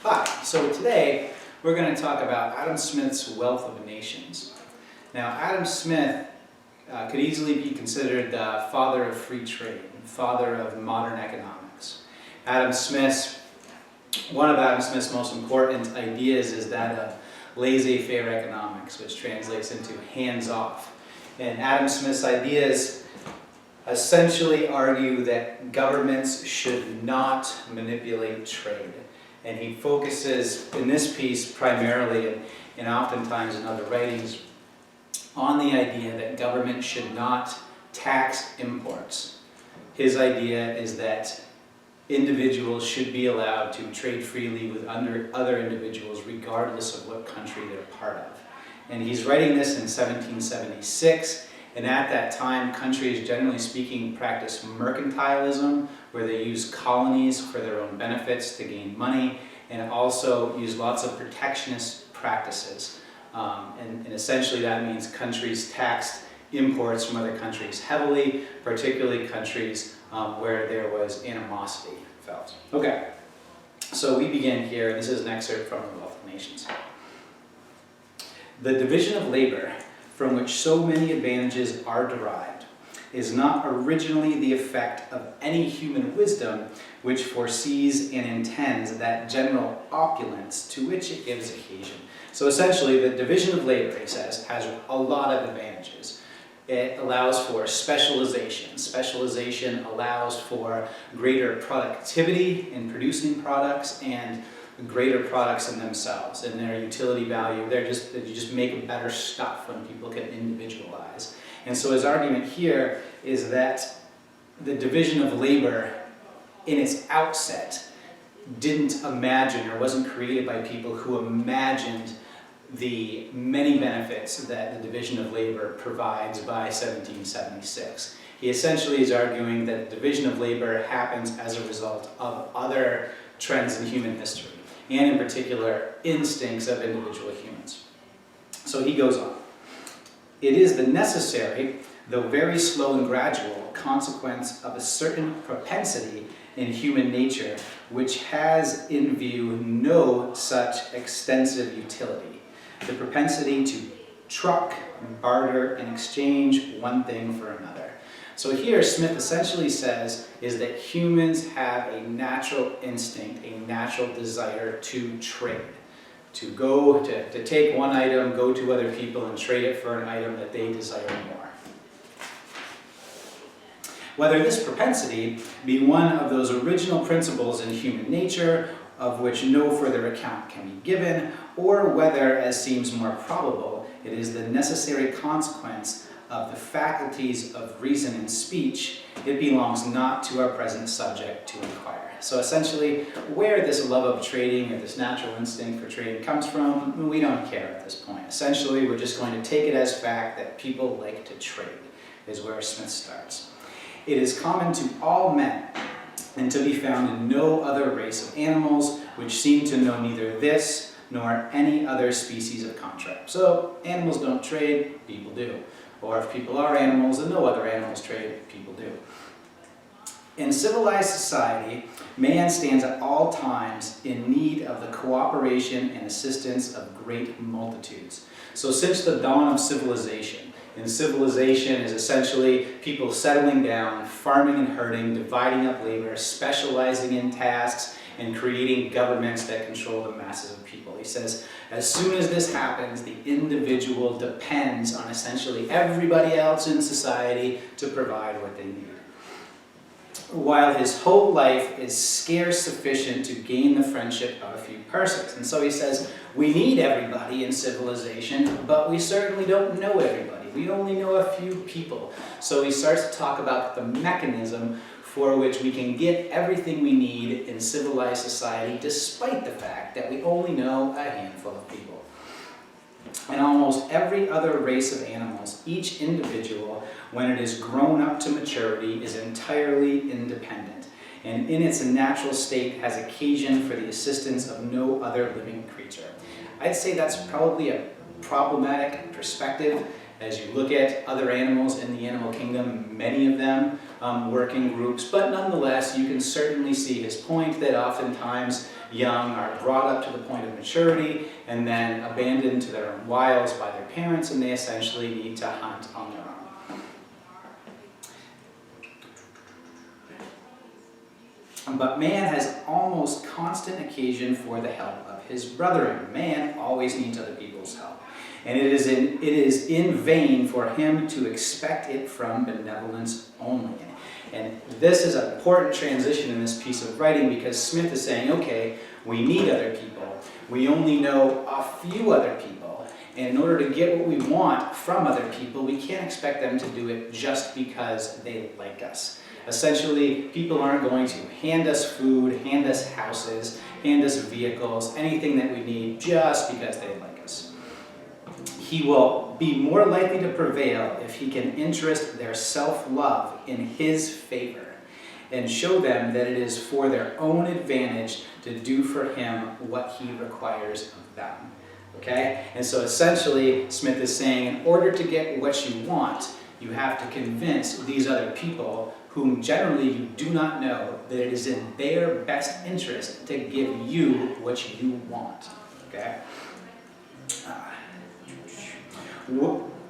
Hi, so today we're going to talk about Adam Smith's Wealth of Nations. Now, Adam Smith could easily be considered the father of free trade, father of modern economics. One of Adam Smith's most important ideas is that of laissez-faire economics, which translates into hands-off. And Adam Smith's ideas essentially argue that governments should not manipulate trade. And he focuses in this piece primarily, and oftentimes in other writings, on the idea that government should not tax imports. His idea is that individuals should be allowed to trade freely with other individuals regardless of what country they're part of. And he's writing this in 1776. And at that time, countries, generally speaking, practice mercantilism, where they use colonies for their own benefits to gain money, and also use lots of protectionist practices. And essentially that means countries taxed imports from other countries heavily, particularly countries where there was animosity felt. Okay, so we begin here. This is an excerpt from The Wealth of Nations. The division of labor, from which so many advantages are derived, is not originally the effect of any human wisdom which foresees and intends that general opulence to which it gives occasion. So essentially, the division of labor, he says, has a lot of advantages. It allows for specialization. Specialization allows for greater productivity in producing products and greater products in themselves and their utility value. You just make better stuff when people can individualize. And so his argument here is that the division of labor in its outset didn't imagine or wasn't created by people who imagined the many benefits that the division of labor provides by 1776. He essentially is arguing that the division of labor happens as a result of other trends in human history, and in particular, instincts of individual humans. So he goes on. It is the necessary, though very slow and gradual, consequence of a certain propensity in human nature which has in view no such extensive utility. The propensity to truck, barter, and exchange one thing for another. So here Smith essentially says is that humans have a natural instinct, a natural desire to trade. To take one item, go to other people and trade it for an item that they desire more. Whether this propensity be one of those original principles in human nature of which no further account can be given, or whether, as seems more probable, it is the necessary consequence of the faculties of reason and speech, it belongs not to our present subject to inquire. So essentially, where this love of trading or this natural instinct for trading comes from, we don't care at this point. Essentially, we're just going to take it as fact that people like to trade, is where Smith starts. It is common to all men, and to be found in no other race of animals which seem to know neither this nor any other species of contract. So animals don't trade, people do. Or if people are animals and no other animals trade, people do. In civilized society, man stands at all times in need of the cooperation and assistance of great multitudes. So since the dawn of civilization, and civilization is essentially people settling down, farming and herding, dividing up labor, specializing in tasks, and creating governments that control the masses of people. He says, as soon as this happens, the individual depends on essentially everybody else in society to provide what they need. While his whole life is scarce sufficient to gain the friendship of a few persons. And so he says, we need everybody in civilization, but we certainly don't know everybody. We only know a few people. So he starts to talk about the mechanism for which we can get everything we need in civilized society, despite the fact that we only know a handful of people. In almost every other race of animals, each individual, when it is grown up to maturity, is entirely independent, and in its natural state has occasion for the assistance of no other living creature. I'd say that's probably a problematic perspective. As you look at other animals in the animal kingdom, many of them work in groups, but nonetheless, you can certainly see his point that oftentimes young are brought up to the point of maturity and then abandoned to their own wiles by their parents, and they essentially need to hunt on their own. But man has almost constant occasion for the help of his brethren. Man always needs other people's help. And it is in vain for him to expect it from benevolence only. And this is an important transition in this piece of writing, because Smith is saying, okay, we need other people. We only know a few other people. And in order to get what we want from other people, we can't expect them to do it just because they like us. Essentially, people aren't going to hand us food, hand us houses, hand us vehicles, anything that we need just because they like us. He will be more likely to prevail if he can interest their self-love in his favor and show them that it is for their own advantage to do for him what he requires of them. Okay? And so essentially, Smith is saying, in order to get what you want, you have to convince these other people, whom generally you do not know, that it is in their best interest to give you what you want. Okay?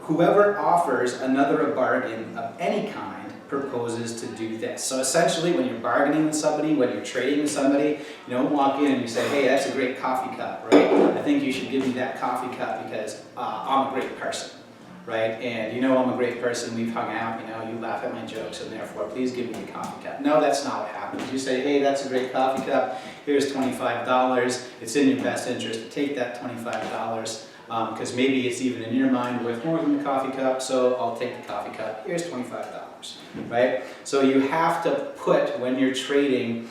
Whoever offers another a bargain of any kind proposes to do this. So essentially, when you're bargaining with somebody, when you're trading with somebody, you don't walk in and you say, hey, that's a great coffee cup, right? I think you should give me that coffee cup because I'm a great person, right? And you know I'm a great person, we've hung out, you know, you laugh at my jokes, and therefore please give me the coffee cup. No, that's not what happens. You say, hey, that's a great coffee cup, here's $25, it's in your best interest to take that $25, because maybe it's even in your mind worth more than the coffee cup, so I'll take the coffee cup, here's $25, right? So you have to put, when you're trading,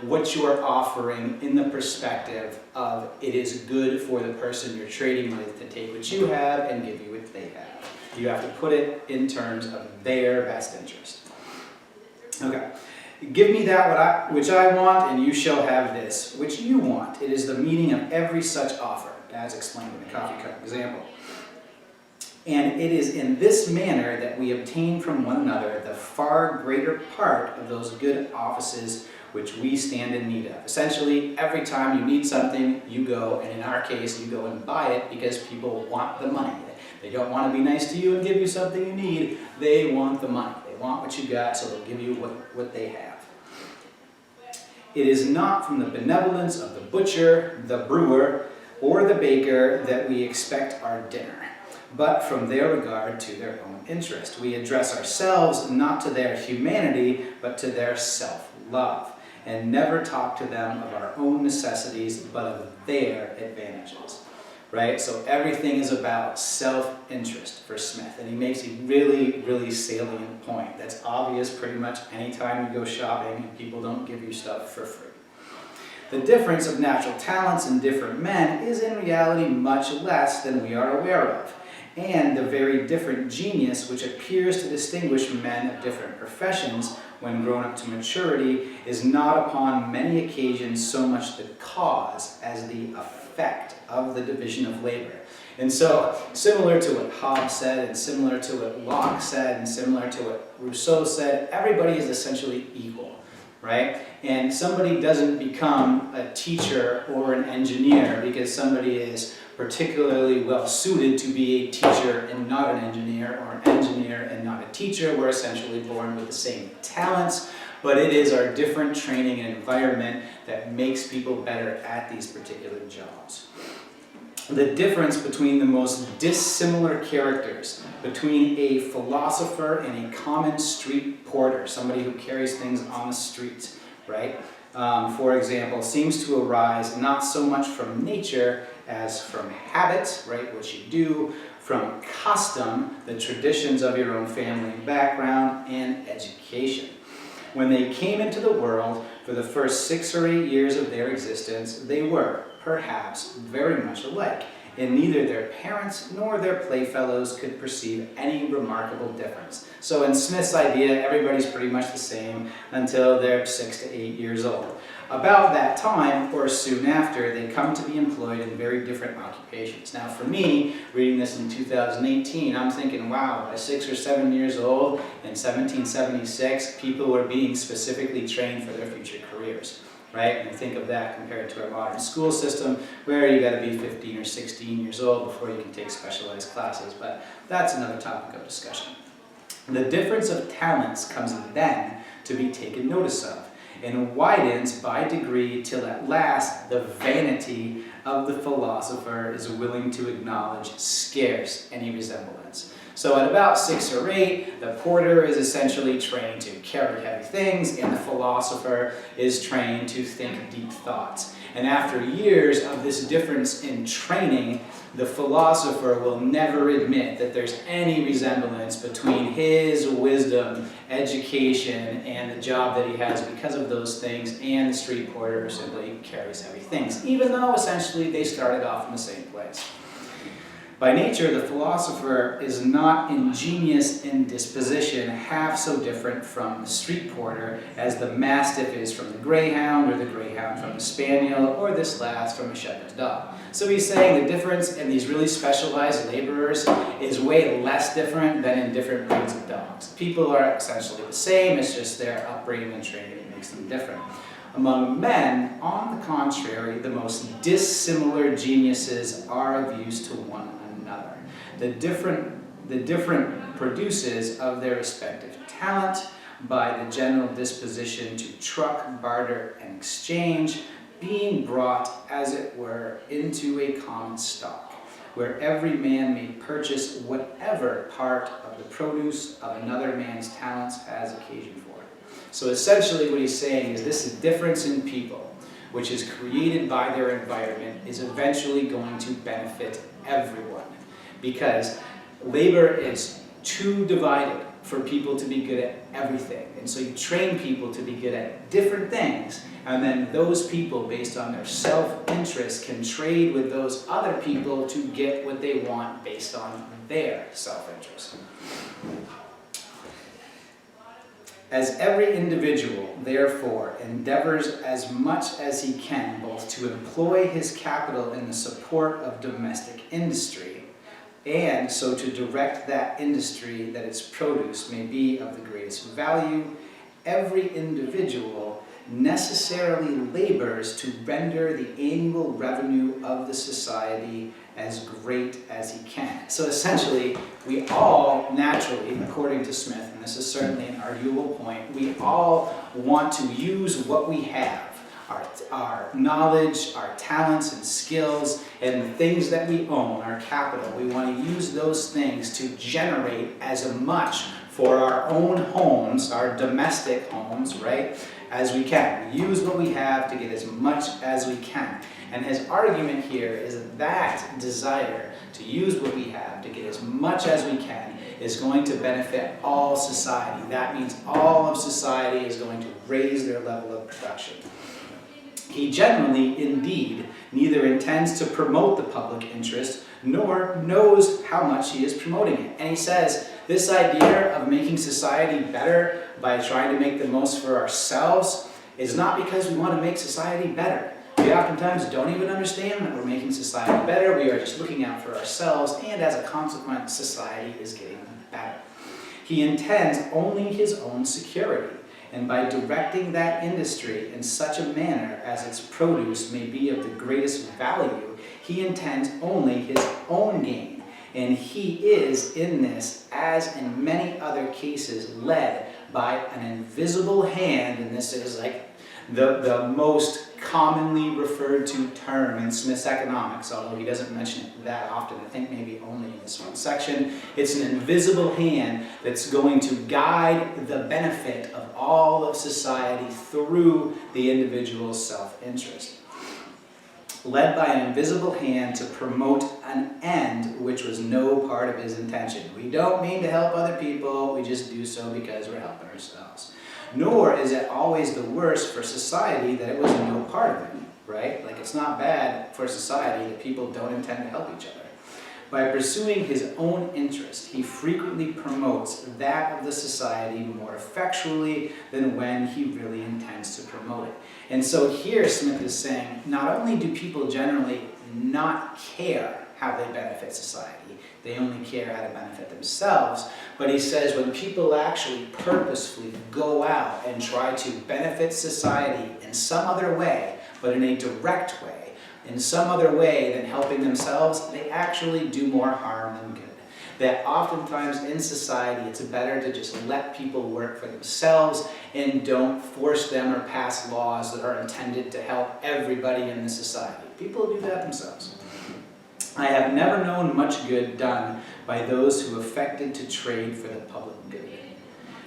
what you are offering in the perspective of it is good for the person you're trading with to take what you have and give you what they have. You have to put it in terms of their best interest. Okay. Give me that which I want, and you shall have this, which you want. It is the meaning of every such offer, as explained in the coffee cup example. And it is in this manner that we obtain from one another the far greater part of those good offices which we stand in need of. Essentially, every time you need something, you go, and in our case, you go and buy it because people want the money. They don't want to be nice to you and give you something you need. They want the money. They want what you got, so they'll give you what they have. It is not from the benevolence of the butcher, the brewer, or the baker that we expect our dinner, but from their regard to their own interest. We address ourselves not to their humanity, but to their self-love, and never talk to them of our own necessities, but of their advantages. Right? So everything is about self-interest for Smith, and he makes a really, really salient point. That's obvious pretty much anytime you go shopping and people don't give you stuff for free. The difference of natural talents in different men is in reality much less than we are aware of, and the very different genius which appears to distinguish men of different professions when grown up to maturity is not upon many occasions so much the cause as the effect of the division of labor. And so, similar to what Hobbes said, and similar to what Locke said, and similar to what Rousseau said, everybody is essentially equal, right? And somebody doesn't become a teacher or an engineer because somebody is particularly well suited to be a teacher and not an engineer, or an engineer and not a teacher. We're essentially born with the same talents, but it is our different training and environment that makes people better at these particular jobs. The difference between the most dissimilar characters, between a philosopher and a common street porter, somebody who carries things on the street, right? For example, seems to arise not so much from nature as from habit, right, what you do, from custom, the traditions of your own family background, and education. When they came into the world, for the first 6 or 8 years of their existence, they were, perhaps, very much alike, and neither their parents nor their playfellows could perceive any remarkable difference. So in Smith's idea, everybody's pretty much the same until they're 6 to 8 years old. About that time, or soon after, they come to be employed in very different occupations. Now for me, reading this in 2018, I'm thinking, wow, by 6 or 7 years old, in 1776, people were being specifically trained for their future careers. right? And think of that compared to our modern school system, where you got to be 15 or 16 years old before you can take specialized classes, but that's another topic of discussion. The difference of talents comes then to be taken notice of, and widens by degree till at last the vanity of the philosopher is willing to acknowledge scarce any resemblance. So at about 6 or 8, the porter is essentially trained to carry heavy things, and the philosopher is trained to think deep thoughts. And after years of this difference in training, the philosopher will never admit that there's any resemblance between his wisdom, education, and the job that he has because of those things, and the street porter who simply carries heavy things, even though essentially they started off in the same place. By nature, the philosopher is not ingenious in disposition, half so different from the street porter as the mastiff is from the greyhound, or the greyhound from the spaniel, or this last from a shepherd's dog. So he's saying the difference in these really specialized laborers is way less different than in different breeds of dogs. People are essentially the same, it's just their upbringing and training that makes them different. Among men, on the contrary, the most dissimilar geniuses are of use to one another. The different produces of their respective talent by the general disposition to truck, barter, and exchange, being brought, as it were, into a common stock, where every man may purchase whatever part of the produce of another man's talents has occasion for. So essentially what he's saying is this difference in people, which is created by their environment, is eventually going to benefit everyone. Because labor is too divided for people to be good at everything. And so you train people to be good at different things, and then those people, based on their self-interest, can trade with those other people to get what they want based on their self-interest. As every individual, therefore, endeavors as much as he can both to employ his capital in the support of domestic industry, and so to direct that industry that its produce may be of the greatest value, every individual necessarily labors to render the annual revenue of the society as great as he can. So essentially, we all naturally, according to Smith, and this is certainly an arguable point, we all want to use what we have, our knowledge, our talents and skills, and the things that we own, our capital. We want to use those things to generate as much for our own homes, our domestic homes, right, as we can. We use what we have to get as much as we can. And his argument here is that desire to use what we have to get as much as we can is going to benefit all society. That means all of society is going to raise their level of production. He generally, indeed, neither intends to promote the public interest nor knows how much he is promoting it. And he says, this idea of making society better by trying to make the most for ourselves is not because we want to make society better. We oftentimes don't even understand that we're making society better. We are just looking out for ourselves, and as a consequence, society is getting better. He intends only his own security, and by directing that industry in such a manner as its produce may be of the greatest value, he intends only his own gain. And he is in this, as in many other cases, led by an invisible hand, and this is like the most commonly referred to term in Smith's economics, although he doesn't mention it that often, I think maybe only in this one section. It's an invisible hand that's going to guide the benefit of all of society through the individual's self-interest. Led by an invisible hand to promote an end which was no part of his intention. We don't mean to help other people, we just do so because we're helping ourselves. Nor is it always the worst for society that it was no part of it, right? Like, it's not bad for society that people don't intend to help each other. By pursuing his own interest, he frequently promotes that of the society more effectually than when he really intends to promote it. And so here Smith is saying, not only do people generally not care how they benefit society. They only care how to benefit themselves. But he says when people actually purposefully go out and try to benefit society in some other way, but in a direct way, in some other way than helping themselves, they actually do more harm than good. That oftentimes in society it's better to just let people work for themselves and don't force them or pass laws that are intended to help everybody in the society. People do that themselves. I have never known much good done by those who affected to trade for the public good.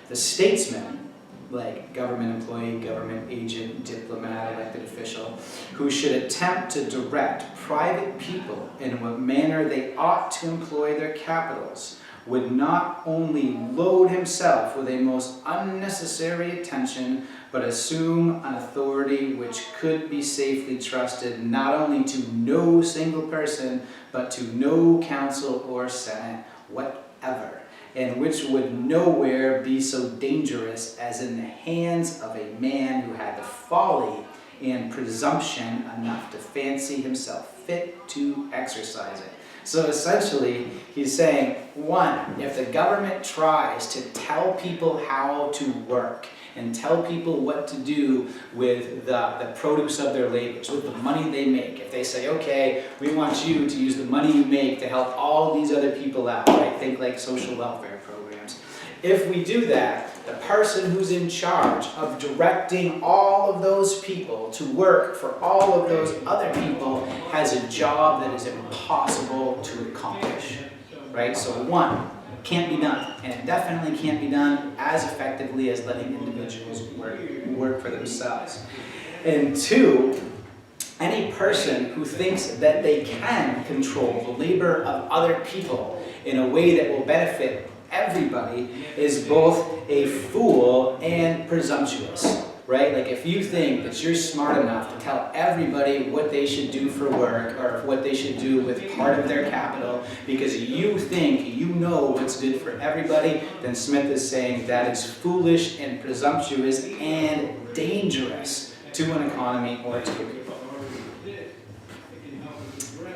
The statesmen, like government employee, government agent, diplomat, elected official, who should attempt to direct private people in what manner they ought to employ their capitals, would not only load himself with a most unnecessary attention, but assume an authority which could be safely trusted not only to no single person, but to no council or senate whatever, and which would nowhere be so dangerous as in the hands of a man who had the folly and presumption enough to fancy himself fit to exercise it. So essentially, he's saying, one, if the government tries to tell people how to work and tell people what to do with the produce of their labors, with the money they make, if they say, okay, we want you to use the money you make to help all these other people out, right? Think like social welfare programs. If we do that, the person who's in charge of directing all of those people to work for all of those other people has a job that is impossible to accomplish, right? So one, can't be done, and it definitely can't be done as effectively as letting individuals work for themselves. And two, any person who thinks that they can control the labor of other people in a way that will benefit everybody is both a fool and presumptuous, right? Like if you think that you're smart enough to tell everybody what they should do for work or what they should do with part of their capital because you think you know what's good for everybody, then Smith is saying that is foolish and presumptuous and dangerous to an economy or to a people.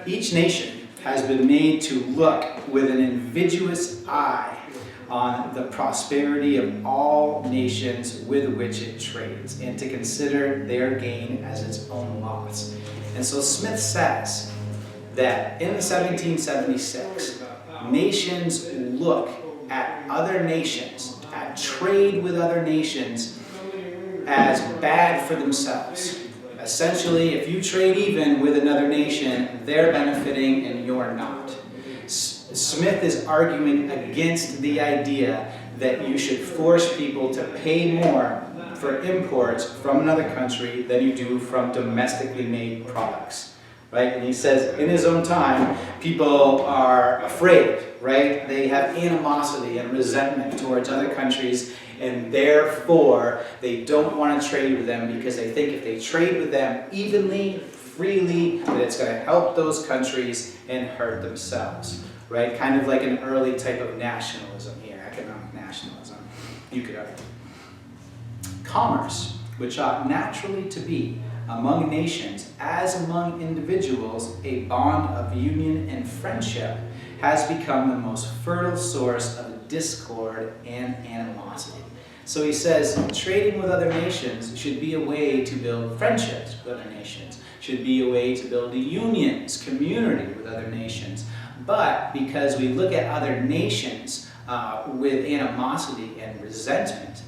Each nation has been made to look with an invidious eye on the prosperity of all nations with which it trades, and to consider their gain as its own loss. And so Smith says that in 1776, nations look at other nations, at trade with other nations, as bad for themselves. Essentially, if you trade even with another nation, they're benefiting and you're not. Smith is arguing against the idea that you should force people to pay more for imports from another country than you do from domestically made products, right? And he says in his own time, people are afraid, right? They have animosity and resentment towards other countries, and therefore they don't want to trade with them because they think if they trade with them evenly, freely, that it's going to help those countries and hurt themselves. Right? Kind of like an early type of nationalism here, economic nationalism, you could argue. Commerce, which ought naturally to be among nations as among individuals a bond of union and friendship, has become the most fertile source of discord and animosity. So he says trading with other nations should be a way to build friendships with other nations, should be a way to build unions, community with other nations. But because we look at other nations with animosity and resentment,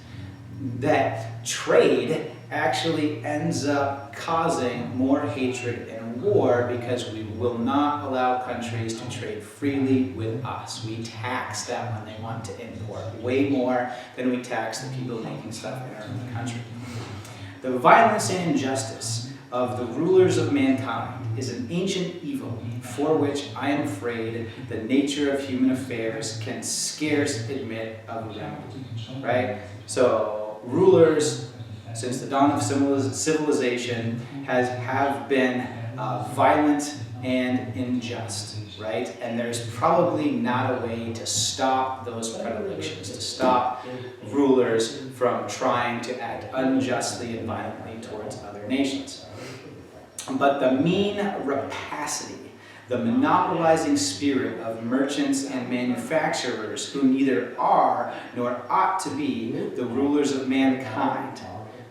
that trade actually ends up causing more hatred and war because we will not allow countries to trade freely with us. We tax them when they want to import way more than we tax the people making stuff in our own country. The violence and injustice of the rulers of mankind is an ancient evil for which I am afraid the nature of human affairs can scarce admit of remedy, right? So rulers, since the dawn of civilization, have been violent and unjust, right? And there's probably not a way to stop those predilections, to stop rulers from trying to act unjustly and violently towards other nations. But the mean rapacity the monopolizing spirit of merchants and manufacturers who neither are nor ought to be the rulers of mankind,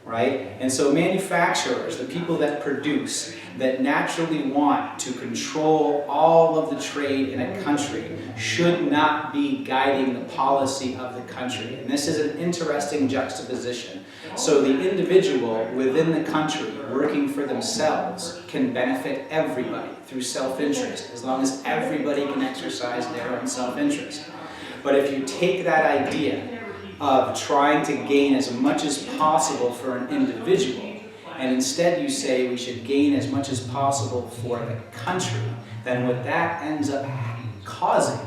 right? And so manufacturers, the people that produce, that naturally want to control all of the trade in a country, should not be guiding the policy of the country. And this is an interesting juxtaposition. So the individual within the country working for themselves can benefit everybody through self-interest, as long as everybody can exercise their own self-interest. But if you take that idea of trying to gain as much as possible for an individual, and instead you say we should gain as much as possible for the country, then what that ends up causing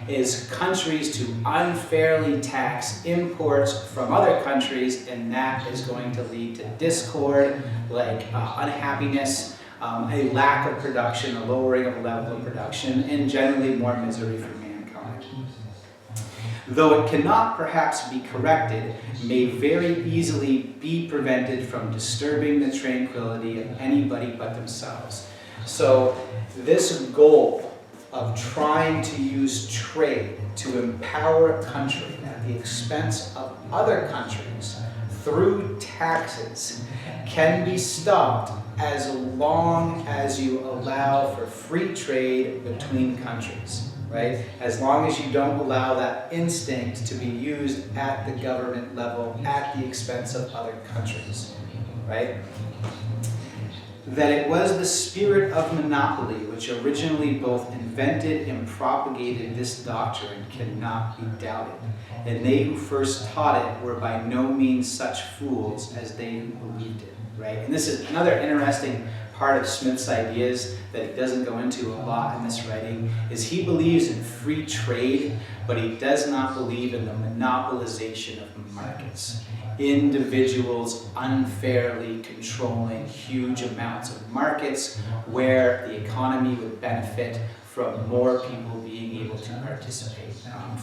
is countries to unfairly tax imports from other countries, and that is going to lead to discord, like unhappiness, a lack of production, a lowering of the level of production, and generally more misery for mankind. Though it cannot perhaps be corrected, may very easily be prevented from disturbing the tranquility of anybody but themselves. So this goal of trying to use trade to empower a country at the expense of other countries through taxes can be stopped as long as you allow for free trade between countries, right? As long as you don't allow that instinct to be used at the government level at the expense of other countries, right? That it was the spirit of monopoly which originally both invented and propagated this doctrine cannot be doubted. And they who first taught it were by no means such fools as they who believed it, right? And this is another interesting part of Smith's ideas that he doesn't go into a lot in this writing, is he believes in free trade, but he does not believe in the monopolization of markets. Individuals unfairly controlling huge amounts of markets where the economy would benefit from more people being able to participate,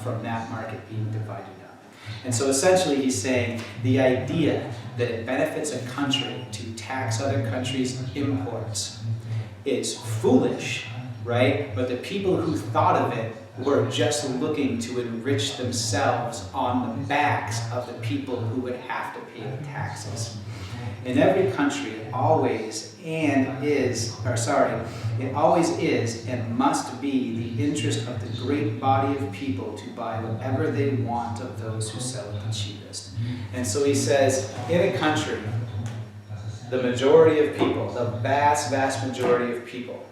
from that market being divided up. And so essentially he's saying the idea that it benefits a country to tax other countries' imports is foolish, right? But the people who thought of it were just looking to enrich themselves on the backs of the people who would have to pay the taxes. In every country, it always is and must be the interest of the great body of people to buy whatever they want of those who sell it the cheapest. And so he says, in a country, the majority of people, the vast, vast majority of people,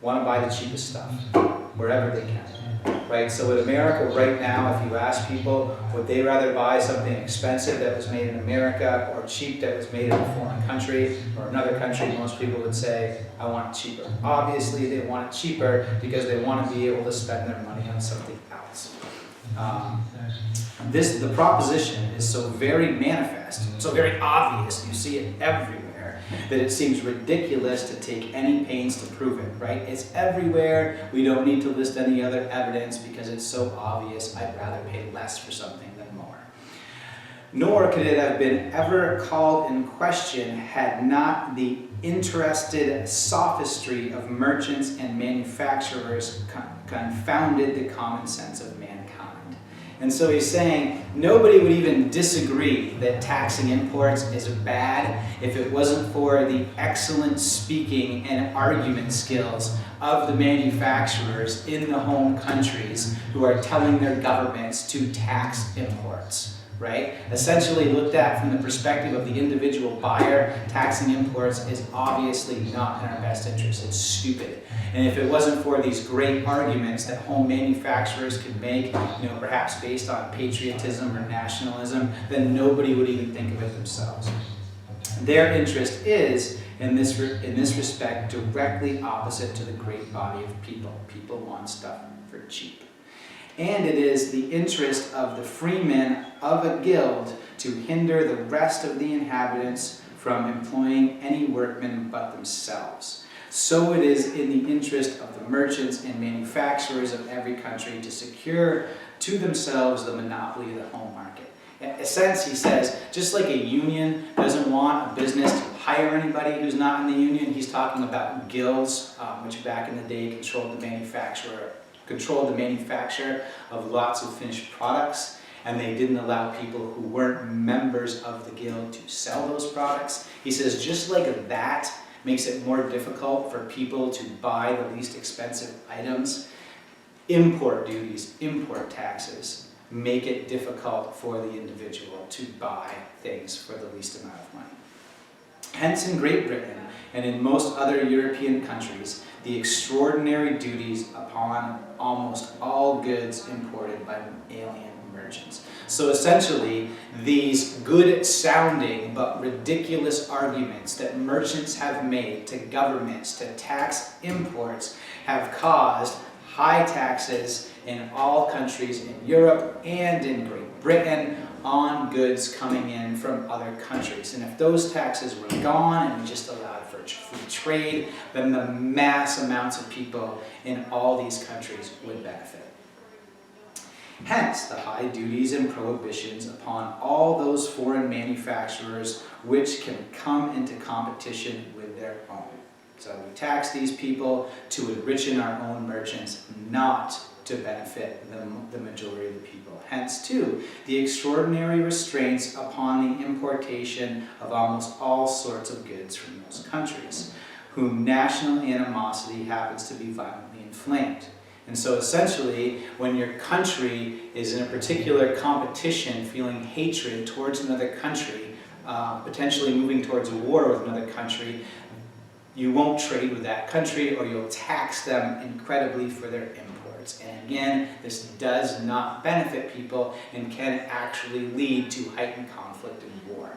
want to buy the cheapest stuff, wherever they can, right? So in America right now, if you ask people, would they rather buy something expensive that was made in America or cheap that was made in a foreign country or another country, most people would say, I want it cheaper. Obviously, they want it cheaper because they want to be able to spend their money on something else. The proposition is so very manifest, so very obvious, you see it everywhere, that it seems ridiculous to take any pains to prove it, right? It's everywhere. We don't need to list any other evidence because it's so obvious. I'd rather pay less for something than more. Nor could it have been ever called in question had not the interested sophistry of merchants and manufacturers confounded the common sense of mankind. And so he's saying nobody would even disagree that taxing imports is bad if it wasn't for the excellent speaking and argument skills of the manufacturers in the home countries who are telling their governments to tax imports. Right? Essentially looked at from the perspective of the individual buyer, taxing imports is obviously not in our best interest. It's stupid. And if it wasn't for these great arguments that home manufacturers could make, perhaps based on patriotism or nationalism, then nobody would even think of it themselves. Their interest is, in this respect, directly opposite to the great body of people. People want stuff for cheap. And it is the interest of the freemen of a guild to hinder the rest of the inhabitants from employing any workmen but themselves. So it is in the interest of the merchants and manufacturers of every country to secure to themselves the monopoly of the home market. In a sense, he says, just like a union doesn't want a business to hire anybody who's not in the union. He's talking about guilds, which back in the day controlled the manufacture of lots of finished products, and they didn't allow people who weren't members of the guild to sell those products. He says just like that makes it more difficult for people to buy the least expensive items, import duties, import taxes make it difficult for the individual to buy things for the least amount of money. Hence, in Great Britain and in most other European countries, the extraordinary duties upon almost all goods imported by alien merchants. So essentially, these good-sounding but ridiculous arguments that merchants have made to governments to tax imports have caused high taxes in all countries in Europe and in Great Britain on goods coming in from other countries. And if those taxes were gone and we just allowed for free trade, then the mass amounts of people in all these countries would benefit. Hence, the high duties and prohibitions upon all those foreign manufacturers which can come into competition with their own. So we tax these people to enrich our own merchants, not to benefit the majority of the people. Hence, too, the extraordinary restraints upon the importation of almost all sorts of goods from those countries, whom national animosity happens to be violently inflamed. And so essentially, when your country is in a particular competition, feeling hatred towards another country, potentially moving towards a war with another country, you won't trade with that country, or you'll tax them incredibly for their imports. And again, this does not benefit people and can actually lead to heightened conflict and war.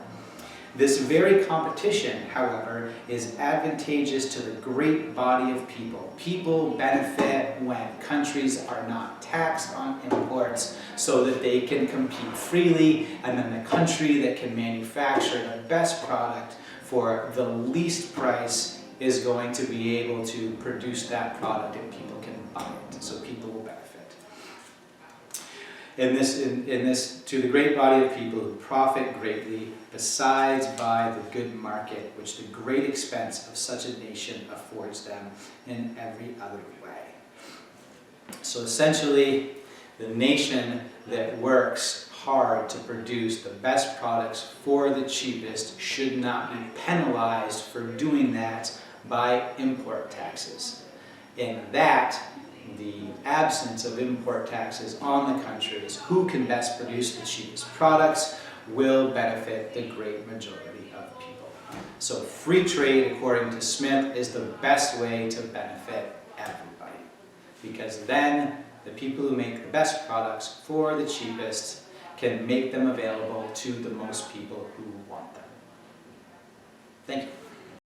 This very competition, however, is advantageous to the great body of people. People benefit when countries are not taxed on imports so that they can compete freely, and then the country that can manufacture the best product for the least price is going to be able to produce that product and people can buy it, so people will benefit. In this, to the great body of people who profit greatly, besides by the good market which the great expense of such a nation affords them in every other way. So essentially, the nation that works hard to produce the best products for the cheapest should not be penalized for doing that by import taxes. In that, the absence of import taxes on the countries who can best produce the cheapest products will benefit the great majority of people. So free trade, according to Smith, is the best way to benefit everybody, because then the people who make the best products for the cheapest can make them available to the most people who want them. Thank you.